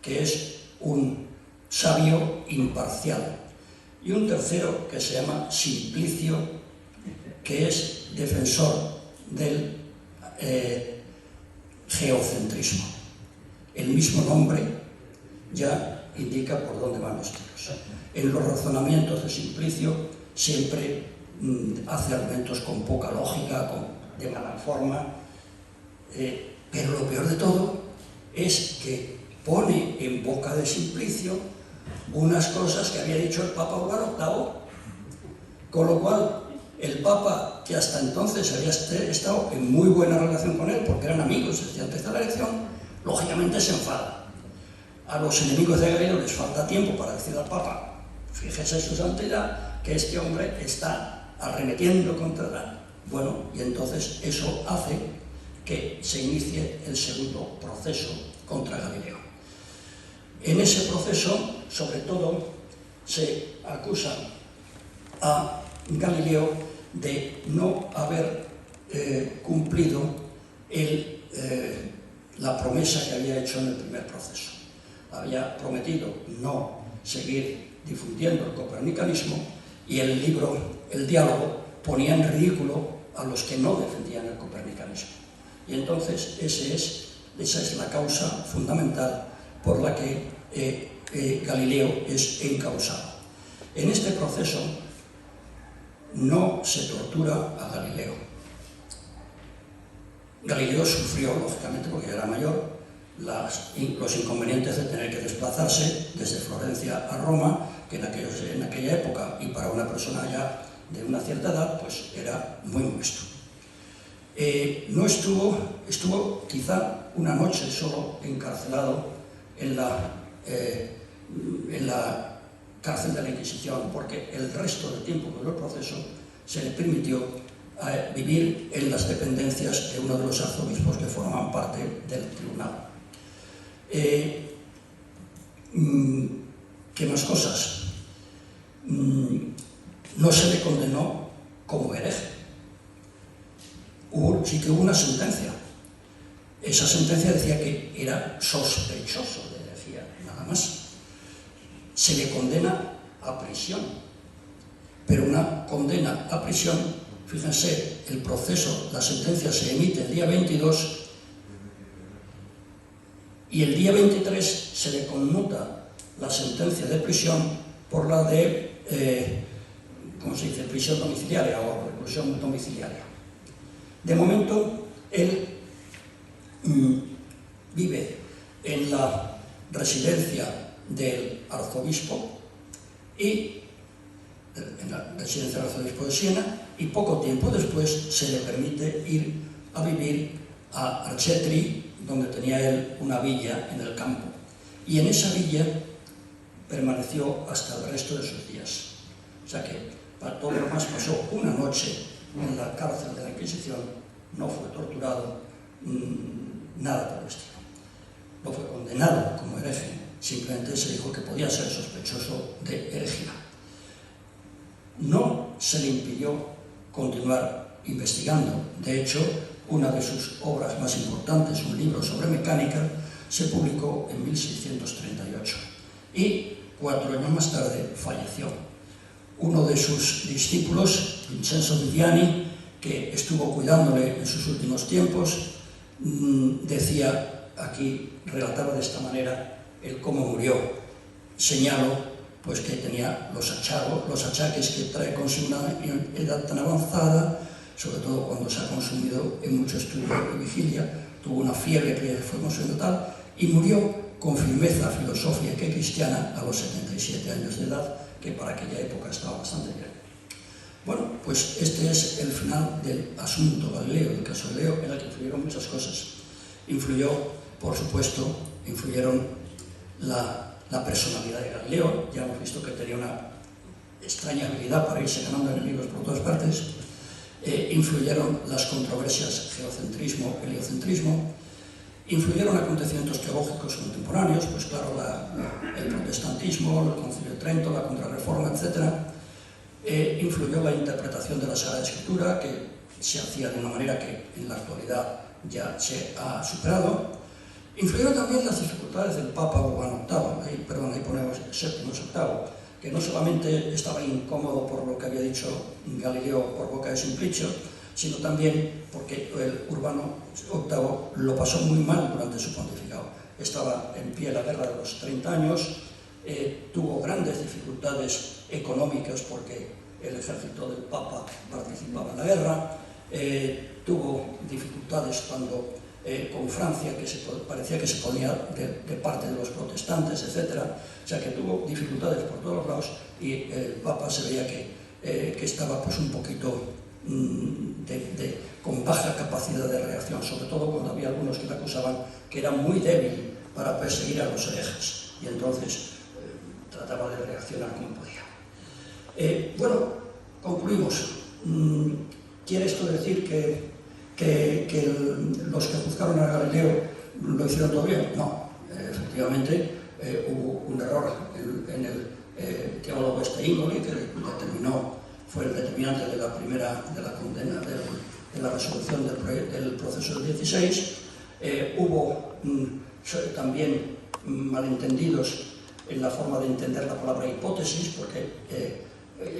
Speaker 2: que es un sabio imparcial. Y un tercero que se llama Simplicio, que es defensor del geocentrismo. El mismo nombre ya indica por dónde van los tiros. En los razonamientos de Simplicio siempre hace argumentos con poca lógica, de mala forma, pero lo peor de todo es que pone en boca de Simplicio unas cosas que había dicho el Papa Urbano VIII, con lo cual el Papa, que hasta entonces había estado en muy buena relación con él, porque eran amigos desde antes de la elección, lógicamente se enfada. A los enemigos de Galileo les falta tiempo para decir al Papa, fíjese su santidad, que este hombre está arremetiendo contra tal. Bueno, y entonces eso hace que se inicie el segundo proceso contra Galileo. En ese proceso, sobre todo, se acusa a Galileo de no haber cumplido la promesa que había hecho en el primer proceso. había prometido no seguir difundiendo el copernicanismo, y el libro, el diálogo, ponía en ridículo a los que no defendían el copernicanismo. Y entonces esa es la causa fundamental por la que Galileo es encausado. En este proceso no se tortura a Galileo. Galileo sufrió, lógicamente, porque ya era mayor, los inconvenientes de tener que desplazarse desde Florencia a Roma, que en aquella época, y para una persona ya de una cierta edad, pues era muy molesto. No estuvo quizá una noche solo encarcelado en la cárcel de la Inquisición, porque el resto del tiempo que duró el proceso se le permitió vivir en las dependencias de uno de los arzobispos que formaban parte del tribunal. ¿Qué más cosas? No se le condenó como hereje. Sí que hubo una sentencia. Esa sentencia decía que era sospechoso de herejía, nada más. Se le condena a prisión, pero una condena a prisión, fíjense, el proceso, la sentencia se emite el día 22 y el día 23 se le conmuta la sentencia de prisión por la de, ¿cómo se dice?, prisión domiciliaria o reclusión domiciliaria. De momento, él vive en la residencia del arzobispo y en la residencia del arzobispo de Siena, y poco tiempo después se le permite ir a vivir a Arcetri, donde tenía él una villa en el campo, y en esa villa permaneció hasta el resto de sus días. O sea que para todo lo demás pasó una noche en la cárcel de la Inquisición, no fue torturado, nada por el estilo. No fue condenado como hereje, simplemente se dijo que podía ser sospechoso de herejía. No se le impidió continuar investigando. De hecho, una de sus obras más importantes, un libro sobre mecánica, se publicó en 1638 y 4 años más tarde falleció. Uno de sus discípulos, Vincenzo Viviani, que estuvo cuidándole en sus últimos tiempos, decía aquí, relataba de esta manera el cómo murió. Señalo pues que tenía los achaques que trae consigo una edad tan avanzada, sobre todo cuando se ha consumido en mucho estudio de vigilia, tuvo una fiebre que fue consumiendo tal, y murió con firmeza filosófica y cristiana a los 77 años de edad, que para aquella época estaba bastante bien. Bueno, pues este es el final del asunto Galileo, del caso Galileo, en el que influyeron muchas cosas. Influyó, por supuesto, influyeron la personalidad de Galileo. Ya hemos visto que tenía una extraña habilidad para irse ganando enemigos por todas partes. Influyeron las controversias geocentrismo, heliocentrismo. Influyeron acontecimientos teológicos contemporáneos, pues claro, el protestantismo, el Concilio de Trento, la Contrarreforma, etc. Influyó la interpretación de la Sagrada Escritura, que se hacía de una manera que en la actualidad ya se ha superado. Influyeron también las dificultades del Papa Urbano VIII, ahí ponemos VII VIII, que no solamente estaba incómodo por lo que había dicho Galileo por boca de Simplicio, sino también porque el Urbano VIII lo pasó muy mal durante su pontificado. Estaba en pie la guerra de los 30 años, tuvo grandes dificultades económicas porque el ejército del Papa participaba en la guerra, tuvo dificultades cuando con Francia, que parecía que se ponía de parte de los protestantes, etc. O sea que tuvo dificultades por todos los lados y el Papa se veía que estaba pues un poquito con baja capacidad de reacción, sobre todo cuando había algunos que le acusaban que era muy débil para perseguir a los herejes, y entonces trataba de reaccionar como podía. Bueno, concluimos. ¿Quiere esto decir que los que juzgaron a Galileo lo hicieron todo bien? No, efectivamente hubo un error en el teólogo índole que fue el determinante de la condena, de la resolución del proceso del 16. Hubo también malentendidos en la forma de entender la palabra hipótesis, porque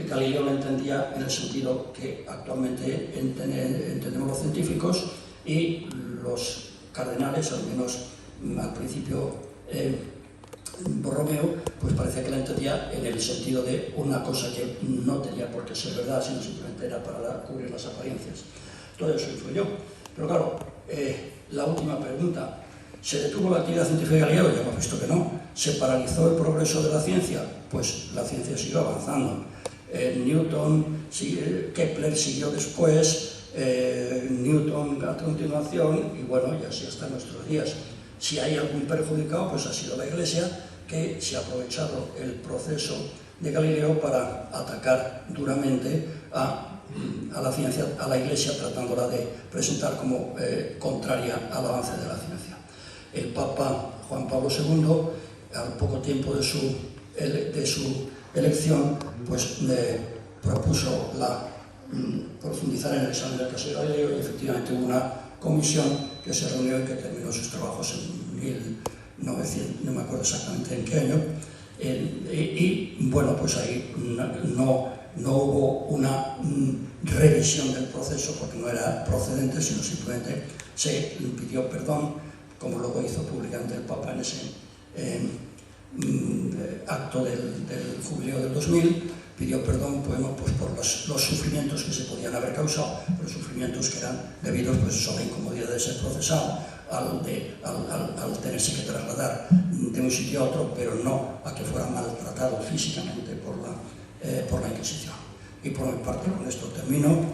Speaker 2: Galileo lo entendía en el sentido que actualmente entendemos los científicos, y los cardenales, al menos al principio Borromeo, pues parecía que la entendía en el sentido de una cosa que no tenía por qué ser verdad, sino simplemente era para cubrir las apariencias. Todo eso influyó. Pero claro, la última pregunta: ¿se detuvo la actividad científica de Galileo? Ya hemos visto que no. ¿Se paralizó el progreso de la ciencia? Pues la ciencia siguió avanzando. Newton, Kepler siguió después, Newton a continuación, y bueno, y así hasta nuestros días. Si hay algún perjudicado, pues ha sido la Iglesia, que se ha aprovechado el proceso de Galileo para atacar duramente a la ciencia, a la Iglesia, tratándola de presentar como contraria al avance de la ciencia. El Papa Juan Pablo II, al poco tiempo de su elección, pues propuso profundizar en el examen del caso de Galileo, y efectivamente hubo una comisión que se reunió y que terminó sus trabajos en 1900, no me acuerdo exactamente en qué año, y bueno, pues ahí no hubo una revisión del proceso, porque no era procedente, sino simplemente se pidió perdón, como luego hizo públicamente el Papa en ese acto del jubileo del 2000, pidió perdón pues por los sufrimientos que se podían haber causado, los sufrimientos que eran debidos pues, a la incomodidad de ser procesado, al tenerse que trasladar de un sitio a otro, pero no a que fuera maltratado físicamente por la Inquisición. Y por mi parte, con esto termino,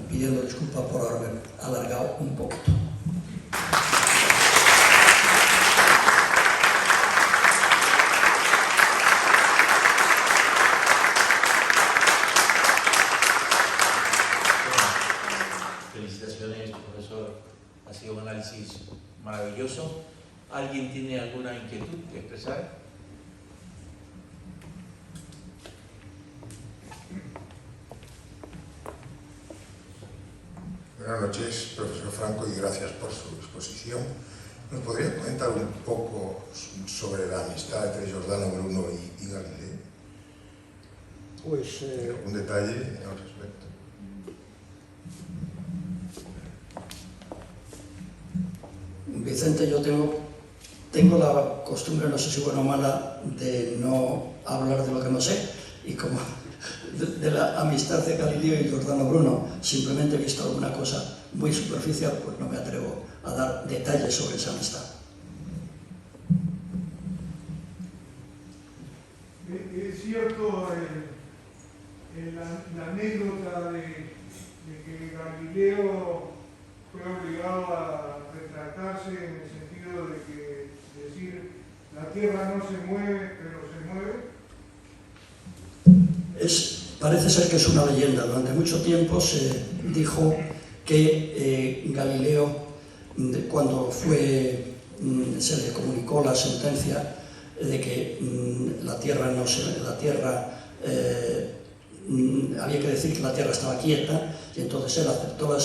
Speaker 2: pidiendo disculpas por haber alargado un poquito.
Speaker 1: Felicitaciones, profesor. Ha sido un análisis maravilloso. ¿Alguien tiene alguna inquietud que expresar?
Speaker 4: Buenas noches, profesor Franco, y gracias por su exposición. ¿Nos podría comentar un poco sobre la amistad entre Giordano Bruno y Galileo?
Speaker 2: Pues
Speaker 4: ¿Algún detalle al respecto?
Speaker 2: Vicente, yo tengo la costumbre, no sé si buena o mala, de no hablar de lo que no sé, y como de la amistad de Galileo y Giordano Bruno simplemente he visto alguna cosa muy superficial, pues no me atrevo a dar detalles sobre esa amistad.
Speaker 5: Es cierto la anécdota de que Galileo fue obligado a retractarse en el sentido de que decir la Tierra no se mueve, pero se mueve.
Speaker 2: Parece ser que es una leyenda. Durante mucho tiempo se dijo que Galileo, cuando se le comunicó la sentencia de que había que decir que la Tierra estaba quieta, y entonces él aceptó la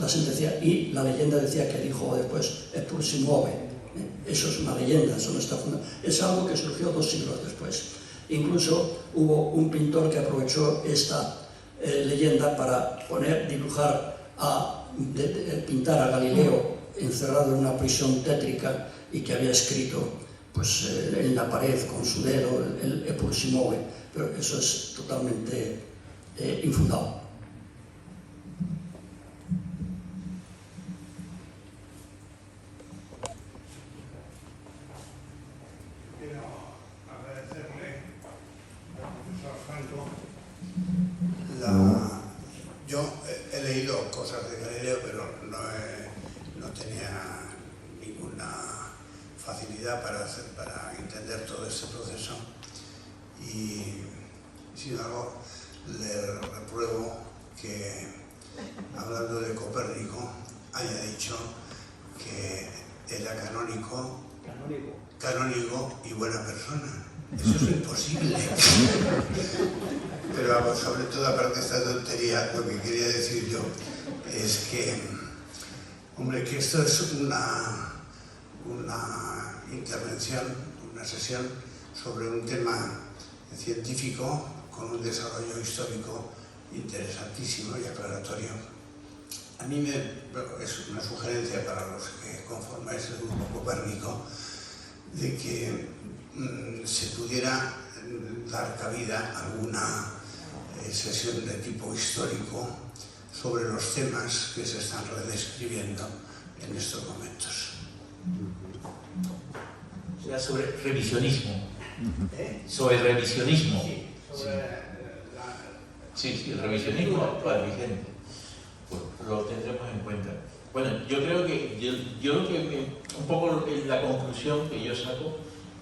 Speaker 2: sentencia, y la leyenda decía que dijo después «Eppur si muove». Eso es una leyenda, eso no está fundado. Es algo que surgió 2 siglos después. Incluso hubo un pintor que aprovechó esta leyenda para pintar a Galileo encerrado en una prisión tétrica, y que había escrito pues, en la pared con su dedo el «Eppur si muove». Pero eso es totalmente infundado.
Speaker 5: Quiero agradecerle al profesor Franco.
Speaker 6: Yo he leído cosas de Galileo, pero no tenía ninguna facilidad para entender todo este proceso. Y sin embargo, le repruebo que, hablando de Copérnico, haya dicho que era canónigo y buena persona. Eso es imposible. Pero vamos, sobre todo, aparte de esta tontería, lo que quería decir yo es que, hombre, que esto es una intervención, una sesión sobre un tema científico con un desarrollo histórico interesantísimo y aclaratorio. A mí es una sugerencia para los que conformáis el grupo Copérnico de que se pudiera dar cabida a alguna sesión de tipo histórico sobre los temas que se están redescribiendo en estos momentos.
Speaker 1: O sea, sobre revisionismo. Sobre revisionismo. Sí, el revisionismo actual vigente. Pues lo tendremos en cuenta. Bueno, yo creo que un poco la conclusión que yo saco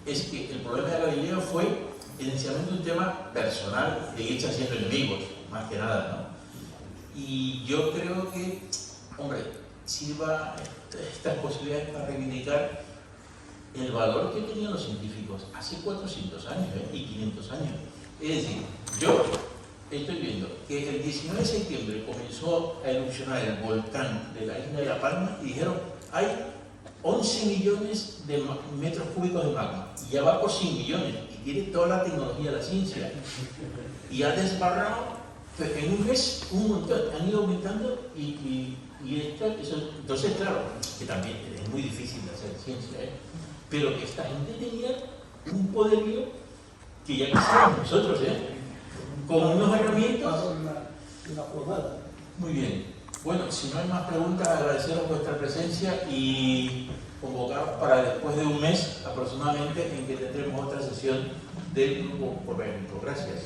Speaker 1: es que el problema de Galileo fue esencialmente un tema personal de irse haciendo enemigos, más que nada, ¿no? Y yo creo que, hombre, sirva estas posibilidades para reivindicar el valor que tenían los científicos hace 400 años y 500 años. Es decir, yo estoy viendo que el 19 de septiembre comenzó a erupcionar el volcán de la isla de La Palma y dijeron, hay 11 millones de metros cúbicos de magma, y ya va por 100 millones, y tiene toda la tecnología de la ciencia. Y ha desbarrado, pues, en un mes, un montón, han ido aumentando, y entonces, claro, que también es muy difícil de hacer ciencia, pero que esta gente tenía un poderío que ya quisiéramos nosotros, con unas herramientas.
Speaker 2: Una jornada.
Speaker 1: Muy bien. Bueno, si no hay más preguntas, agradeceros vuestra presencia y convocaros para después de un mes aproximadamente en que tendremos otra sesión del grupo Copérnico. Gracias.